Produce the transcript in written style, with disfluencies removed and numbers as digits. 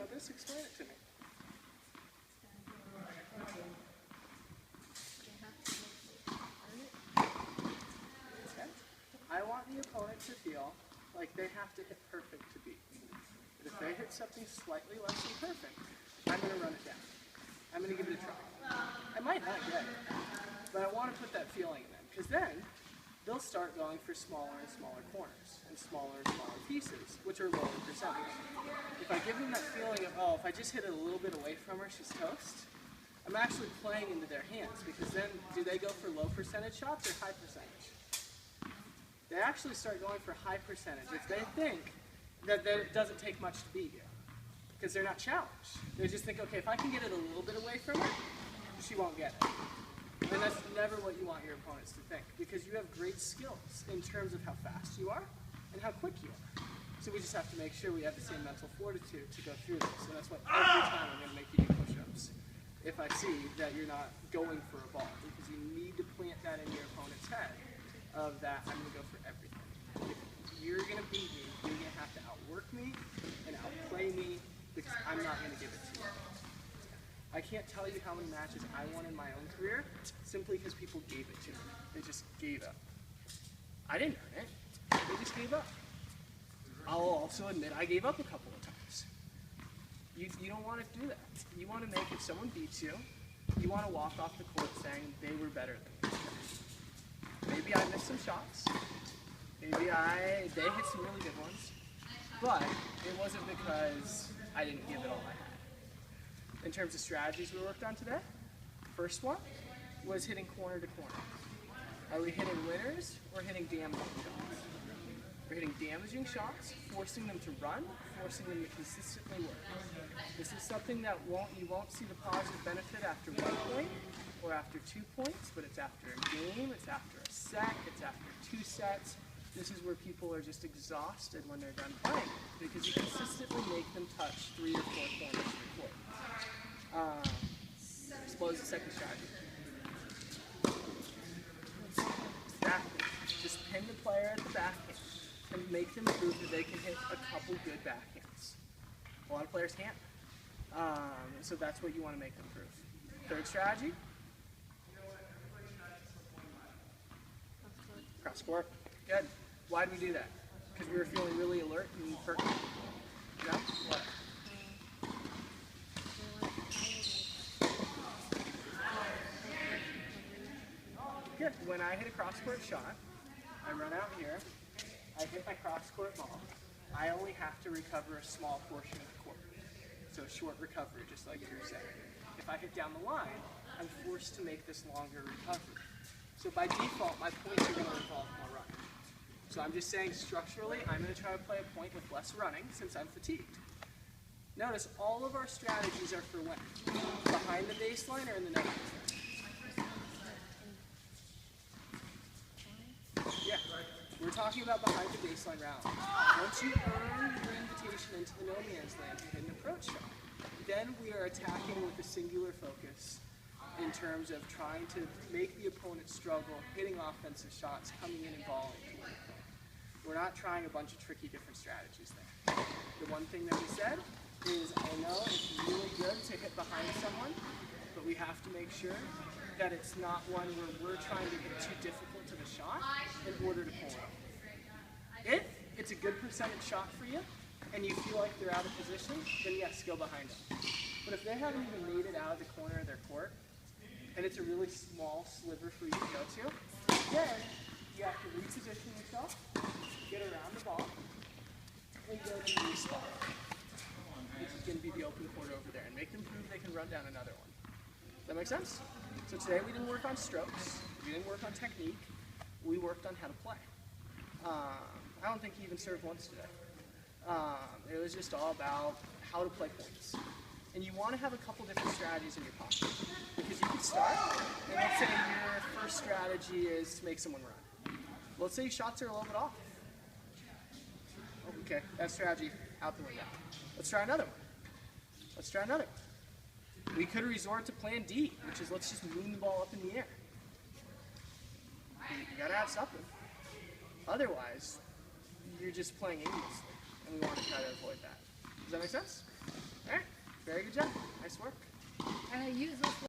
know this? Explain it to me. I want the opponent to feel like they have to hit perfect to beat. But if they hit something slightly less than perfect, I'm going to run it down. I'm going to give it a try. I might not get it, but I want to put that feeling in them, because then they'll start going for smaller and smaller corners and smaller pieces, which are lower percentage. If I give them that feeling of, oh, if I just hit it a little bit away from her, she's toast, I'm actually playing into their hands, because then do they go for low percentage shots or high percentage? They actually start going for high percentage if they think that it doesn't take much to beat you, because they're not challenged. They just think, okay, if I can get it a little bit away from her, she won't get it. And that's never what you want your opponents to think, because you have great skills in terms of how fast you are and how quick you are. So we just have to make sure we have the same mental fortitude to go through this. And that's why every time I'm going to make you do push-ups if I see that you're not going for a ball, because you need to plant that in your opponent's head of that I'm going to go for everything. If you're going to beat me, you're going to have to outwork me and outplay me, because I'm not going to give it to you. I can't tell you how many matches I won in my own career simply because people gave it to me. They just gave up. I didn't earn it. They just gave up. I'll also admit I gave up a couple of times. You don't want to do that. You want to make, if someone beats you, you want to walk off the court saying they were better than you. Maybe I missed some shots. Maybe they hit some really good ones. But it wasn't because I didn't give it all I had. In terms of strategies we worked on today, first one was hitting corner to corner. Are we hitting winners or hitting damaging shots? We're hitting damaging shots, forcing them to run, forcing them to consistently work. This is something that you won't see the positive benefit after 1 point or after 2 points, but it's after a game, it's after a set, it's after 2 sets. This is where people are just exhausted when they're done playing, because you consistently make them touch 3 or 4 corners of the court. Explode the second strategy. Backhand. Just pin the player at the backhand and make them prove that they can hit a couple good backhands. A lot of players can't. So that's what you want to make them prove. Third strategy. Cross court. Good. Why did we do that? Because we were feeling really alert and perky. No? What? Good. When I hit a cross-court shot, I run out here, I hit my cross-court ball, I only have to recover a small portion of the court. So short recovery, just like you were saying. If I hit down the line, I'm forced to make this longer recovery. So by default, my points are going to involve more running. So I'm just saying structurally, I'm going to try to play a point with less running since I'm fatigued. Notice all of our strategies are for when? Behind the baseline or in the net? Yeah, we're talking about behind the baseline round. Once you earn your invitation into the no man's land to hit an approach shot, then we are attacking with a singular focus in terms of trying to make the opponent struggle, hitting offensive shots, coming in and balling. We're not trying a bunch of tricky different strategies there. The one thing that we said is, I know it's really good to hit behind someone, but we have to make sure that it's not one where we're trying to get too difficult to the shot in order to pull it off. If it's a good percentage shot for you, and you feel like they're out of position, then yes, go behind them. But if they haven't even made it out of the corner of their court, and it's a really small sliver for you to go to, then you have to reposition yourself, get around the ball, and go to the new spot, which is going to be the open court over there, and make them prove they can run down another one. Does that make sense? So today we didn't work on strokes, we didn't work on technique, we worked on how to play. I don't think he even served once today. It was just all about how to play points. And you want to have a couple different strategies in your pocket. Because you could start, and let's say your first strategy is to make someone run. Let's say your shots are a little bit off. Okay, that strategy out the window. Let's try another one. Let's try another one. We could resort to plan D, which is let's just moon the ball up in the air. You gotta have something. Otherwise, you're just playing aimlessly, and we want to try to avoid that. Does that make sense? All right. Very good job. Nice work. And I use this